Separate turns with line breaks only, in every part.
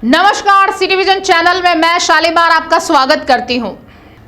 नमस्कार, city vision channel में मैं शालीमार आपका स्वागत करती हूं।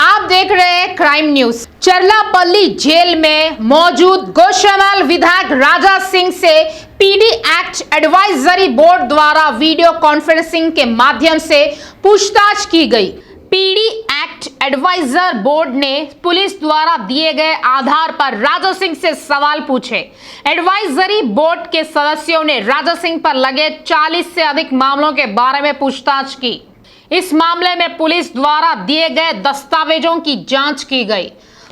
आप देख रहे हैं क्राइम न्यूज। चरलापल्ली जेल में मौजूद गौशामल विधायक राजा सिंह से पीडी एक्ट एडवाइजरी बोर्ड द्वारा वीडियो कॉन्फ्रेंसिंग के माध्यम से पूछताछ की गई। पीडी एक्ट एडवाइजर बोर्ड ने पुलिस द्वारा दिए गए आधार पर राजा सिंह से सवाल पूछे। एडवाइजरी बोर्ड के सदस्यों ने राजा सिंह पर लगे 40 से अधिक मामलों के बारे में पूछताछ की। इस मामले में पुलिस द्वारा दिए गए दस्तावेजों की जांच की गई।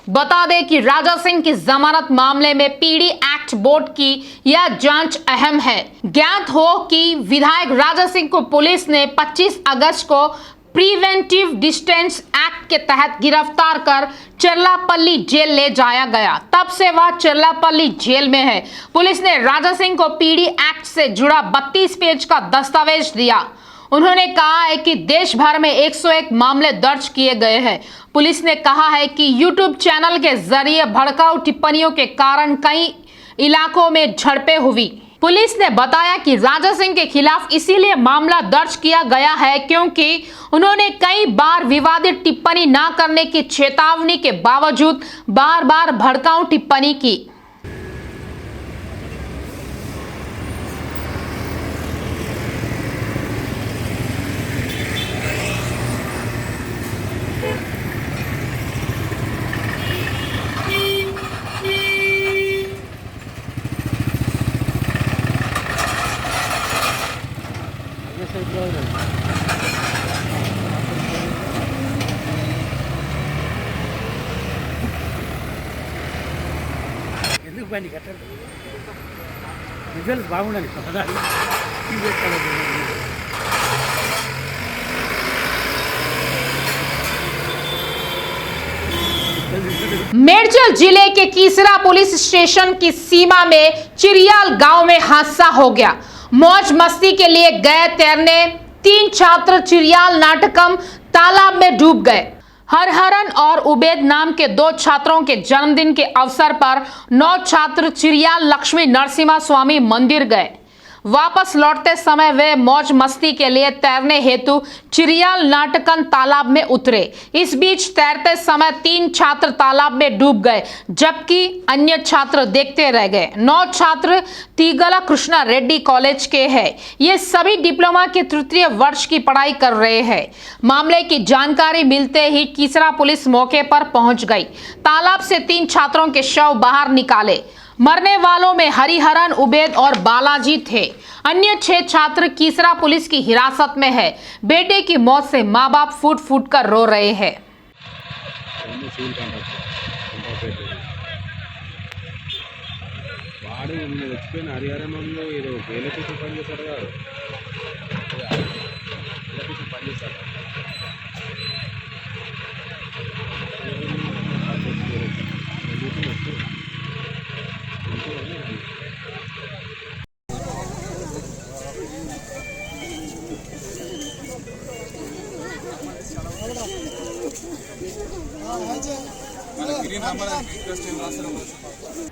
बता दें कि राजा सिंह की जमानत मामले में पीडी एक्ट बोर्ड की यह जांच अहम है। ज्ञात हो कि विधायक राजा सिंह को पुलिस ने 25 अगस्त को प्रिवेंटिव डिस्टेंस एक्ट के तहत गिरफ्तार कर चरलापल्ली जेल ले जाया गया। तब से वह चरलापल्ली जेल में है। पुलिस ने राजा सिंह को पीडी एक्ट से जुड़ा 32 पेज का दस्तावेज दिया। उन्होंने कहा है कि देश भर में 101 मामले दर्ज किए गए हैं। पुलिस ने कहा है कि यूट्यूब चैनल के जरिए भड़काऊ टिप्पणियों के कारण कई इलाकों में झड़पें हुई। पुलिस ने बताया कि राजा सिंह के खिलाफ इसीलिए मामला दर्ज किया गया है क्योंकि उन्होंने कई बार विवादित टिप्पणी न करने की चेतावनी के बावजूद बार बार भड़काऊ टिप्पणी की।
ఎందుకు పని కట్టండి రిజల్ట్స్ బాగుండాలి పదాలు
मेरचल जिले के कीसरा पुलिस स्टेशन की सीमा में चिरियाल गांव में हादसा हो गया। मौज मस्ती के लिए गए तैरने 3 छात्र चिरियाल नाटकम तालाब में डूब गए। हरहरन और उबेद नाम के 2 छात्रों के जन्मदिन के अवसर पर 9 छात्र चिरियाल लक्ष्मी नरसिम्हा स्वामी मंदिर गए। वापस लौटते समय वे मौज मस्ती के लिए तैरने हेतु चिरियाल नाटकन तालाब में उतरे। इस बीच तैरते समय 3 छात्र तालाब में डूब गए जबकि अन्य छात्र देखते रह गए। 9 छात्र तीगला कृष्णा रेड्डी कॉलेज के हैं। ये सभी डिप्लोमा के तृतीय वर्ष की पढ़ाई कर रहे हैं। मामले की जानकारी मिलते ही कीसरा पुलिस मौके पर पहुंच गई। तालाब से 3 छात्रों के शव बाहर निकाले। मरने वालों में हरिहरन, उबेद और बालाजी थे। अन्य 6 छात्र कीसरा पुलिस की हिरासत में है। बेटे की मौत से माँ बाप फूट फूट कर रो रहे हैं।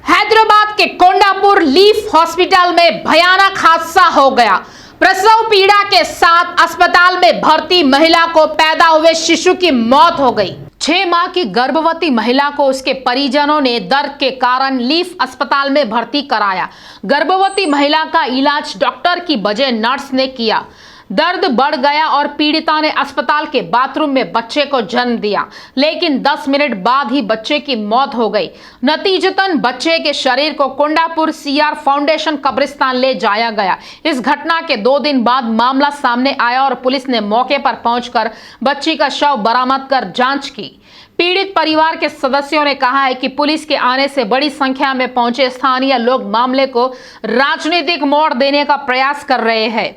हैदराबाद के कोंडापुर लीफ हॉस्पिटल में भयानक हादसा हो गया। प्रसव पीड़ा के साथ अस्पताल में भर्ती महिला को पैदा हुए शिशु की मौत हो गई। 6 माह की गर्भवती महिला को उसके परिजनों ने दर्द के कारण लीफ अस्पताल में भर्ती कराया। गर्भवती महिला का इलाज डॉक्टर की बजाय नर्स ने किया। दर्द बढ़ गया और पीड़िता ने अस्पताल के बाथरूम में बच्चे को जन्म दिया, लेकिन 10 मिनट बाद ही बच्चे की मौत हो गई। नतीजतन बच्चे के शरीर को कोंडापुर सीआर फाउंडेशन कब्रिस्तान ले जाया गया। इस घटना के 2 दिन बाद मामला सामने आया और पुलिस ने मौके पर पहुंचकर बच्ची का शव बरामद कर जांच की। पीड़ित परिवार के सदस्यों ने कहा है कि पुलिस के आने से बड़ी संख्या में पहुंचे स्थानीय लोग मामले को राजनीतिक मोड़ देने का प्रयास कर रहे हैं।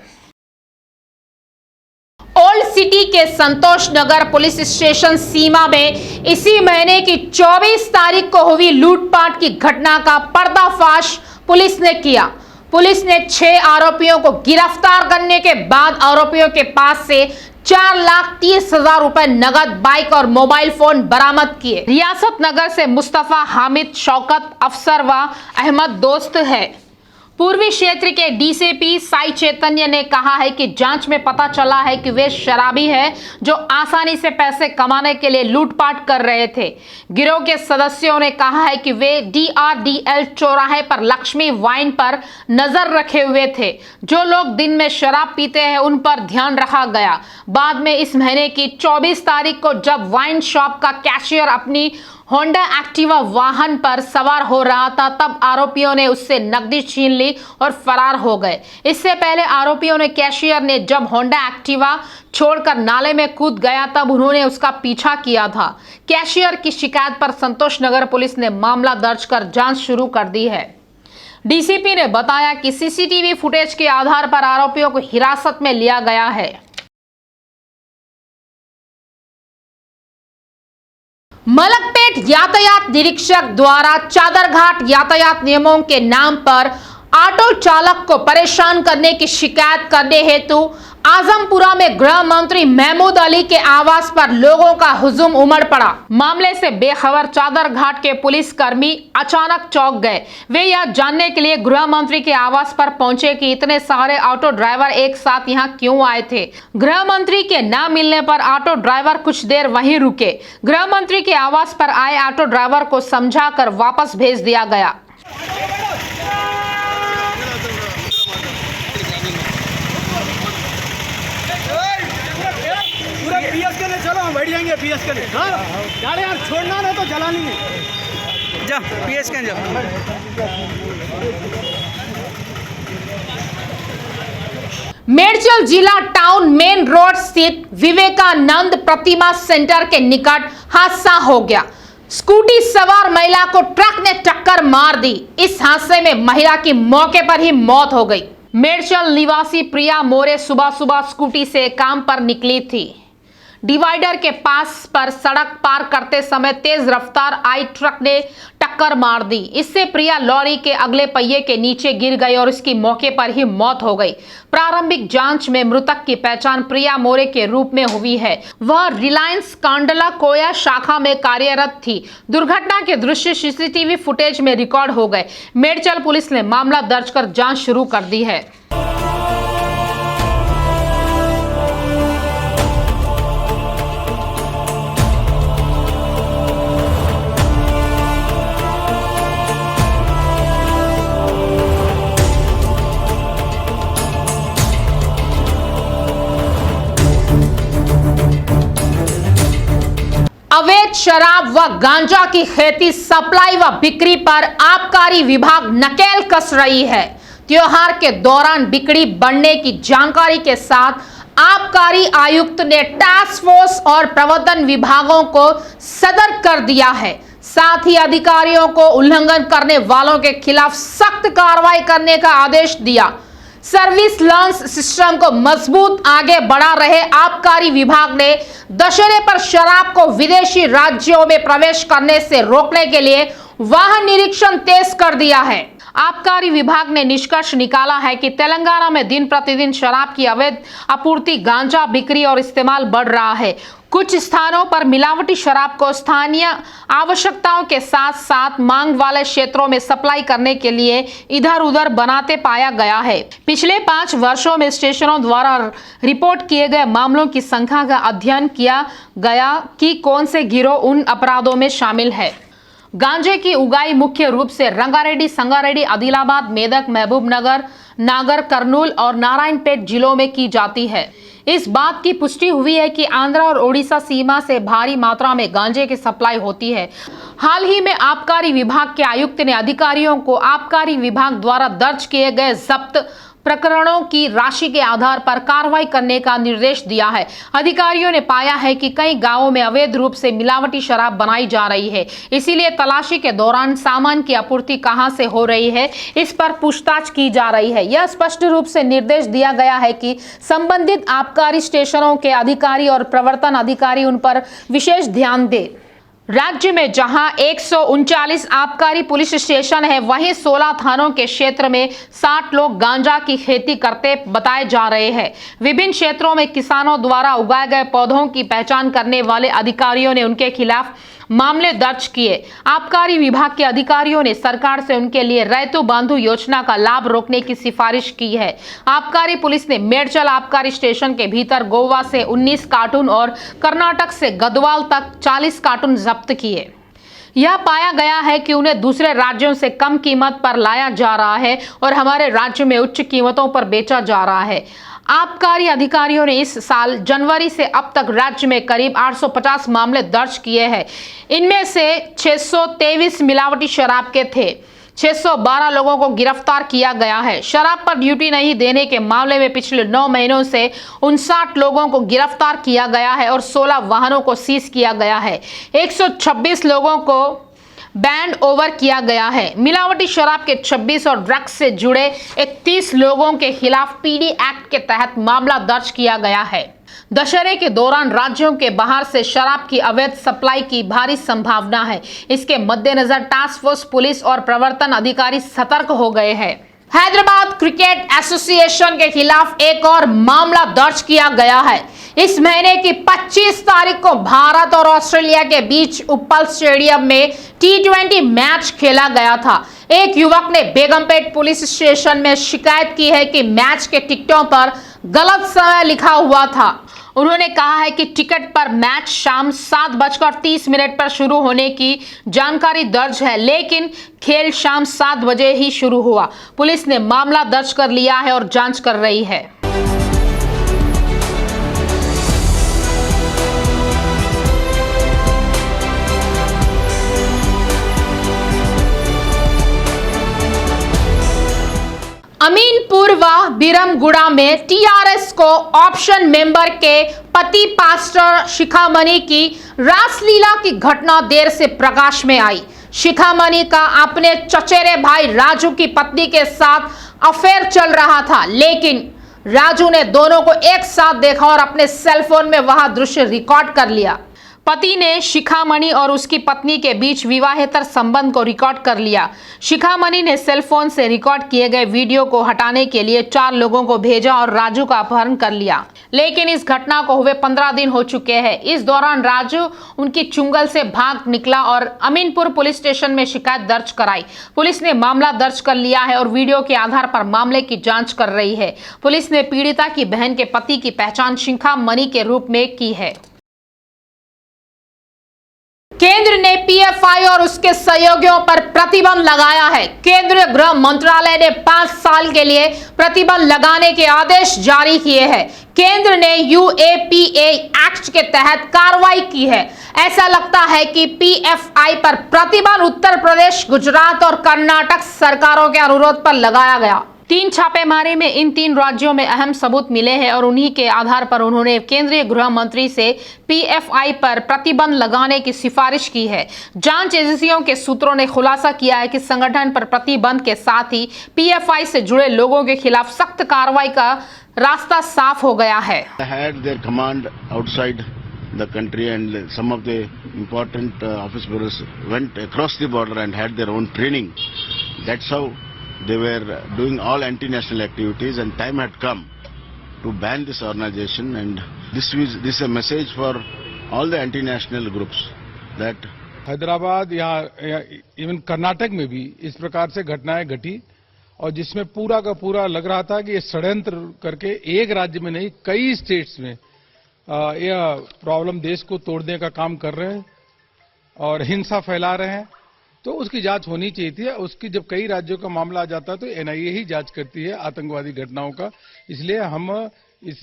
ओल्ड सिटी के संतोष नगर पुलिस स्टेशन सीमा में इसी महीने की 24 तारीख को हुई लूटपाट की घटना का पर्दाफाश पुलिस ने किया। पुलिस ने 6 आरोपियों को गिरफ्तार करने के बाद आरोपियों के पास से 4,30,000 रुपए नगद, बाइक और मोबाइल फोन बरामद किए। रियासत नगर से मुस्तफा, हामिद, शौकत, अफसर व अहमद दोस्त है। पूर्वी क्षेत्र के डीसीपी साई चैतन्य ने कहा है कि जांच में पता चला है कि वे शराबी है जो आसानी से पैसे कमाने के लिए लूटपाट कर रहे थे। गिरोह के सदस्यों ने कहा है कि वे DRDL चौराहे पर लक्ष्मी वाइन पर नजर रखे हुए थे। जो लोग दिन में शराब पीते हैं उन पर ध्यान रखा गया। बाद में इस महीने की 24 तारीख को जब वाइन शॉप का कैशियर अपनी होंडा एक्टिवा वाहन पर सवार हो रहा था तब आरोपियों ने उससे नकदी छीन ली और फरार हो गए। इससे पहले आरोपियों ने कैशियर ने जब होंडा एक्टिवा छोड़कर नाले में कूद गया तब उन्होंने उसका पीछा किया था। कैशियर की शिकायत पर संतोष नगर पुलिस ने मामला दर्ज कर जांच शुरू कर दी है। डीसीपी ने बताया कि सीसीटीवी फुटेज के आधार पर आरोपियों को हिरासत में लिया गया है। मलकपेट यातायात निरीक्षक द्वारा चादरघाट यातायात नियमों के नाम पर ऑटो चालक को परेशान करने की शिकायत करने हेतु आजमपुरा में गृह मंत्री महमूद अली के आवास पर लोगों का हुजूम उमड़ पड़ा। मामले से बेखबर चादरघाट के पुलिसकर्मी अचानक चौंक गए। वे यह जानने के लिए गृह मंत्री के आवास पर पहुंचे कि इतने सारे ऑटो ड्राइवर एक साथ यहां क्यों आए थे। गृह मंत्री के न मिलने पर ऑटो ड्राइवर कुछ देर वहीं रुके। गृह मंत्री के आवास पर आए ऑटो ड्राइवर को समझाकर वापस भेज दिया गया।
पीएस के लिए चलो, हम बैठ जाएंगे पीएस के लिए। हाँ गाड़ी यार छोड़ना नहीं तो चलानी नहीं।
जा पीएस के जा।
मेडचल जिला टाउन मेन रोड स्थित विवेकानंद प्रतिमा सेंटर के निकट हादसा हो गया। स्कूटी सवार महिला को ट्रक ने टक्कर मार दी। इस हादसे में महिला की मौके पर ही मौत हो गई। मेडचल निवासी प्रिया मोरे सुबह सुबह स्कूटी से काम पर निकली थी। डिवाइडर के पास पर सड़क पार करते समय तेज रफ्तार आई ट्रक ने टक्कर मार दी। इससे प्रिया लॉरी के अगले पहिए के नीचे गिर गई और उसकी मौके पर ही मौत हो गई। प्रारंभिक जांच में मृतक की पहचान प्रिया मोरे के रूप में हुई है। वह रिलायंस कांडला कोया शाखा में कार्यरत थी। दुर्घटना के दृश्य सीसीटीवी फुटेज में रिकॉर्ड हो गए। मेडचल पुलिस ने मामला दर्ज कर जांच शुरू कर दी है। अवैध शराब व गांजा की खेती, सप्लाई व बिक्री पर आबकारी विभाग नकेल कस रही है। त्योहार के दौरान बिक्री बढ़ने की जानकारी के साथ आबकारी आयुक्त ने टास्क फोर्स और प्रवर्तन विभागों को सतर्क कर दिया है। साथ ही अधिकारियों को उल्लंघन करने वालों के खिलाफ सख्त कार्रवाई करने का आदेश दिया। सर्विस लॉन्च सिस्टम को मजबूत आगे बढ़ा रहे आबकारी विभाग ने दशहरे पर शराब को विदेशी राज्यों में प्रवेश करने से रोकने के लिए वाहन निरीक्षण तेज कर दिया है। आबकारी विभाग ने निष्कर्ष निकाला है कि तेलंगाना में दिन प्रतिदिन शराब की अवैध आपूर्ति, गांजा बिक्री और इस्तेमाल बढ़ रहा है। कुछ स्थानों पर मिलावटी शराब को स्थानीय आवश्यकताओं के साथ साथ मांग वाले क्षेत्रों में सप्लाई करने के लिए इधर उधर बनाते पाया गया है। पिछले 5 वर्षों में स्टेशनों द्वारा रिपोर्ट किए गए मामलों की संख्या का अध्ययन किया गया कि कौन से गिरोह उन अपराधों में शामिल है। गांजे की उगाई मुख्य रूप से रंगारेड्डी, संगारेड्डी, आदिलाबाद, मेदक, महबूबनगर, नागर कर्नूल और नारायणपेट जिलों में की जाती है। इस बात की पुष्टि हुई है कि आंध्र और ओडिशा सीमा से भारी मात्रा में गांजे की सप्लाई होती है। हाल ही में आबकारी विभाग के आयुक्त ने अधिकारियों को आबकारी विभाग द्वारा दर्ज किए गए जब्त प्रकरणों की राशि के आधार पर कार्रवाई करने का निर्देश दिया है। अधिकारियों ने पाया है कि कई गांवों में अवैध रूप से मिलावटी शराब बनाई जा रही है। इसीलिए तलाशी के दौरान सामान की आपूर्ति कहां से हो रही है, इस पर पूछताछ की जा रही है। यह स्पष्ट रूप से निर्देश दिया गया है कि संबंधित आबकारी स्टेशनों के अधिकारी और प्रवर्तन अधिकारी उन पर विशेष ध्यान दें। राज्य में जहां 139 आबकारी पुलिस स्टेशन है, वहीं 16 थानों के क्षेत्र में 60 लोग गांजा की खेती करते बताए जा रहे हैं। विभिन्न क्षेत्रों में किसानों द्वारा उगाए गए पौधों की पहचान करने वाले अधिकारियों ने उनके खिलाफ मामले दर्ज किए। आबकारी विभाग के अधिकारियों ने सरकार से उनके लिए रैतु बंधु योजना का लाभ रोकने की सिफारिश की है। आबकारी पुलिस ने मेडचल आबकारी स्टेशन के भीतर गोवा से 19 कार्टून और कर्नाटक से गदवाल तक 40 कार्टून जब्त किए। यह पाया गया है कि उन्हें दूसरे राज्यों से कम कीमत पर लाया जा रहा है और हमारे राज्य में उच्च कीमतों पर बेचा जा रहा है। आबकारी अधिकारियों ने इस साल जनवरी से अब तक राज्य में करीब 850 मामले दर्ज किए हैं। इनमें से 623 मिलावटी शराब के थे। 612 लोगों को गिरफ्तार किया गया है। शराब पर ड्यूटी नहीं देने के मामले में पिछले 9 महीनों से 59 लोगों को गिरफ्तार किया गया है और 16 वाहनों को सीज किया गया है। 126 लोगों को बैंड ओवर किया गया है। मिलावटी शराब के 26 और ड्रग्स से जुड़े 31 लोगों के खिलाफ पीडी एक्ट के तहत मामला दर्ज किया गया है। दशहरे के दौरान राज्यों के बाहर से शराब की अवैध सप्लाई की भारी संभावना है। इसके मद्देनजर टास्क फोर्स पुलिस और प्रवर्तन अधिकारी सतर्क हो गए हैं। हैदराबाद क्रिकेट एसोसिएशन के खिलाफ एक और मामला दर्ज किया गया है। इस महीने की 25 तारीख को भारत और ऑस्ट्रेलिया के बीच उप्पल स्टेडियम में T20 मैच खेला गया था। एक युवक ने बेगमपेट पुलिस स्टेशन में शिकायत की है कि मैच के टिकटों पर गलत समय लिखा हुआ था। उन्होंने कहा है कि टिकट पर मैच शाम 7:30 पर शुरू होने की जानकारी दर्ज है, लेकिन खेल शाम 7 बजे ही शुरू हुआ। पुलिस ने मामला दर्ज कर लिया है और जांच कर रही है। अमीनपुर व बिरमगुड़ा में टीआरएस को ऑप्शन मेंबर के पति पास्टर शिखामणि की रासलीला की घटना देर से प्रकाश में आई। शिखामणि का अपने चचेरे भाई राजू की पत्नी के साथ अफेयर चल रहा था, लेकिन राजू ने दोनों को एक साथ देखा और अपने सेलफोन में वह दृश्य रिकॉर्ड कर लिया। पति ने शिखामणि और उसकी पत्नी के बीच विवाहेतर संबंध को रिकॉर्ड कर लिया। शिखामणि ने सेलफोन से रिकॉर्ड किए गए वीडियो को हटाने के लिए 4 लोगों को भेजा और राजू का अपहरण कर लिया, लेकिन इस घटना को हुए 15 दिन हो चुके हैं। इस दौरान राजू उनकी चुंगल से भाग निकला और अमीनपुर पुलिस स्टेशन में शिकायत दर्ज कराई। पुलिस ने मामला दर्ज कर लिया है और वीडियो के आधार पर मामले की जांच कर रही है। पुलिस ने पीड़िता की बहन के पति की पहचान शिखामणि के रूप में की है। केंद्र ने पीएफआई और उसके सहयोगियों पर प्रतिबंध लगाया है। केंद्रीय गृह मंत्रालय ने 5 साल के लिए प्रतिबंध लगाने के आदेश जारी किए हैं। केंद्र ने यूएपीए एक्ट के तहत कार्रवाई की है। ऐसा लगता है कि पीएफआई पर प्रतिबंध उत्तर प्रदेश, गुजरात और कर्नाटक सरकारों के अनुरोध पर लगाया गया। 3 छापेमारी में इन 3 राज्यों में अहम सबूत मिले हैं और उन्हीं के आधार पर उन्होंने केंद्रीय गृह मंत्री से पीएफआई पर प्रतिबंध लगाने की सिफारिश की है। जांच एजेंसियों के सूत्रों ने खुलासा किया है कि संगठन पर प्रतिबंध के साथ ही पीएफआई से जुड़े लोगों के खिलाफ सख्त कार्रवाई का रास्ता साफ हो गया है।
The country and some of the important office bearers went across the border and had their own training. That's how they were doing all anti-national activities, and time had come to ban this organization. And this is a message for all the anti-national groups that
Hyderabad या even Karnataka में भी इस प्रकार से घटनाएं घटी और जिसमें पूरा का पूरा लग रहा था कि ये षड्यंत्र करके एक राज्य में नहीं कई स्टेट्स में यह प्रॉब्लम देश को तोड़ने का काम कर रहे हैं और हिंसा फैला रहे हैं। तो उसकी जांच होनी चाहिए थी। उसकी जब कई राज्यों का मामला आ जाता है तो एनआईए ही जांच करती है आतंकवादी घटनाओं का। इसलिए हम इस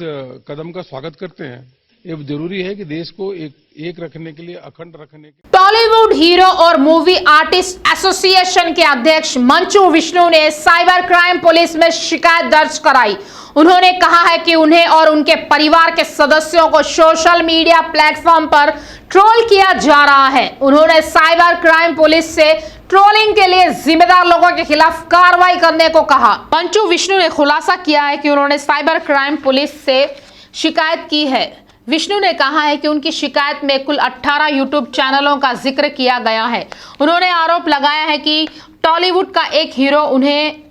कदम का स्वागत करते हैं। ये जरूरी है कि देश को एक रखने के लिए, अखंड रखने के लिए।
टॉलीवुड हीरो और मूवी आर्टिस्ट एसोसिएशन के अध्यक्ष मंचू विष्णु ने साइबर क्राइम पुलिस में शिकायत दर्ज कराई। उन्होंने कहा है कि उन्हें और उनके परिवार के सदस्यों को सोशल मीडिया प्लेटफॉर्म पर ट्रोल किया जा रहा है। उन्होंने साइबर क्राइम पुलिस से ट्रोलिंग के लिए जिम्मेदार लोगों के खिलाफ कार्रवाई करने को कहा। मंचू विष्णु ने खुलासा किया है कि उन्होंने साइबर क्राइम पुलिस से शिकायत की है। विष्णु ने कहा है कि उनकी शिकायत में कुल 18 यूट्यूब चैनलों का जिक्र किया गया है। उन्होंने आरोप लगाया है कि टॉलीवुड का एक हीरो उन्हें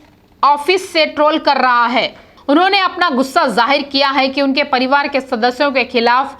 ऑफिस से ट्रोल कर रहा है। उन्होंने अपना गुस्सा जाहिर किया है कि उनके परिवार के सदस्यों के खिलाफ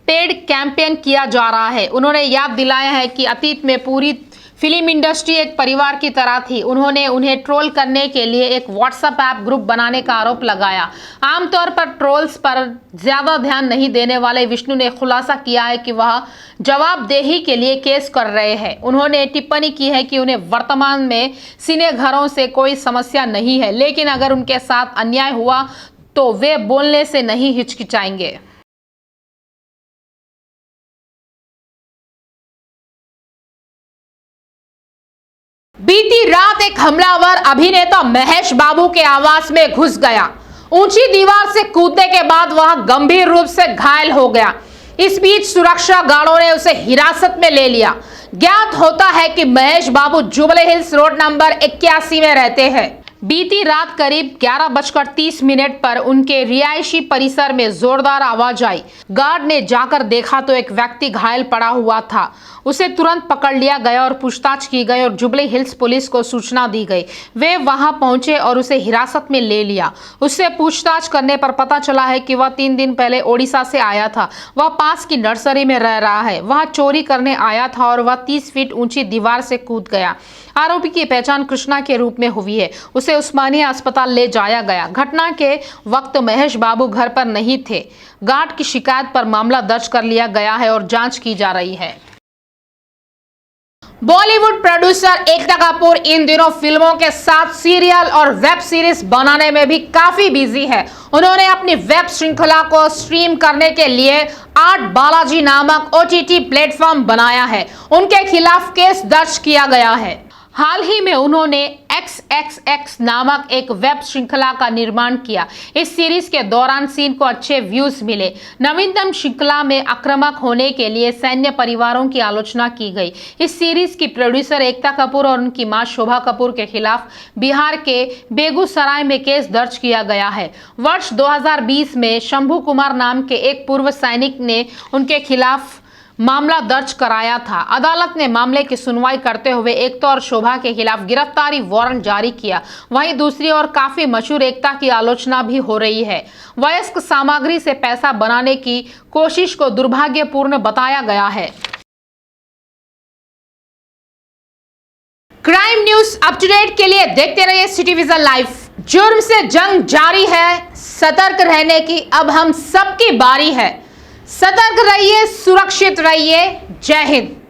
पेड कैंपेन किया जा रहा है। उन्होंने याद दिलाया है कि अतीत में पूरी फिल्म इंडस्ट्री एक परिवार की तरह थी। उन्होंने उन्हें ट्रोल करने के लिए एक व्हाट्सएप ऐप ग्रुप बनाने का आरोप लगाया। आमतौर पर ट्रोल्स पर ज्यादा ध्यान नहीं देने वाले विष्णु ने खुलासा किया है कि वह जवाबदेही के लिए केस कर रहे हैं। उन्होंने टिप्पणी की है कि उन्हें वर्तमान में सिने घरों से कोई समस्या नहीं है, लेकिन अगर उनके साथ अन्याय हुआ तो वे बोलने से नहीं हिचकिचाएंगे। बीती रात एक हमलावर अभिनेता महेश बाबू के आवास में घुस गया। ऊंची दीवार से कूदने के बाद वह गंभीर रूप से घायल हो गया। इस बीच सुरक्षा गार्डों ने उसे हिरासत में ले लिया। ज्ञात होता है कि महेश बाबू जुबली हिल्स रोड नंबर 81 में रहते हैं। बीती रात करीब 11:30 पर उनके रिहायशी परिसर में जोरदार आवाज आई। गार्ड ने जाकर देखा तो एक व्यक्ति घायल पड़ा हुआ था। उसे तुरंत पकड़ लिया गया और पूछताछ की गई और जुबली हिल्स पुलिस को सूचना दी गई। वे वहां पहुंचे और उसे हिरासत में ले लिया। उससे पूछताछ करने पर पता चला है कि वह 3 दिन पहले ओडिशा से आया था। वह पास की नर्सरी में रह रहा है। वह चोरी करने आया था और वह 30 फीट ऊंची दीवार से कूद गया। आरोपी की पहचान कृष्णा के रूप में हुई है। उसे उस्मानिया अस्पताल ले जाया गया। घटना के वक्त महेश बाबू घर पर नहीं थे। गार्ड की शिकायत पर मामला दर्ज कर लिया गया है और जांच की जा रही है। बॉलीवुड प्रोड्यूसर एकता कपूर इन दिनों फिल्मों के साथ सीरियल और वेब सीरीज बनाने में भी काफी बिजी है। उन्होंने अपनी वेब श्रृंखला को स्ट्रीम करने के लिए आर्ट बालाजी नामक OTT प्लेटफॉर्म बनाया है। उनके खिलाफ केस दर्ज किया गया है। हाल ही में उन्होंने XXX नामक एक वेब श्रृंखला का निर्माण किया। इस सीरीज के दौरान सीन को अच्छे व्यूज मिले। नवीनतम श्रृंखला में आक्रामक होने के लिए सैन्य परिवारों की आलोचना की गई। इस सीरीज की प्रोड्यूसर एकता कपूर और उनकी मां शोभा कपूर के खिलाफ बिहार के बेगूसराय में केस दर्ज किया गया है। वर्ष 2020 में शंभू कुमार नाम के एक पूर्व सैनिक ने उनके खिलाफ मामला दर्ज कराया था। अदालत ने मामले की सुनवाई करते हुए एकता और शोभा के खिलाफ गिरफ्तारी वारंट जारी किया। वहीं दूसरी ओर काफी मशहूर एकता की आलोचना भी हो रही है। वयस्क सामग्री से पैसा बनाने की कोशिश को दुर्भाग्यपूर्ण बताया गया है। Crime news up to date के लिए देखते रहिए सिटी विजन लाइव। जुर्म से जंग जारी है, सतर्क रहने की अब हम सबकी बारी है। सतर्क रहिए, सुरक्षित रहिए। जय हिंद।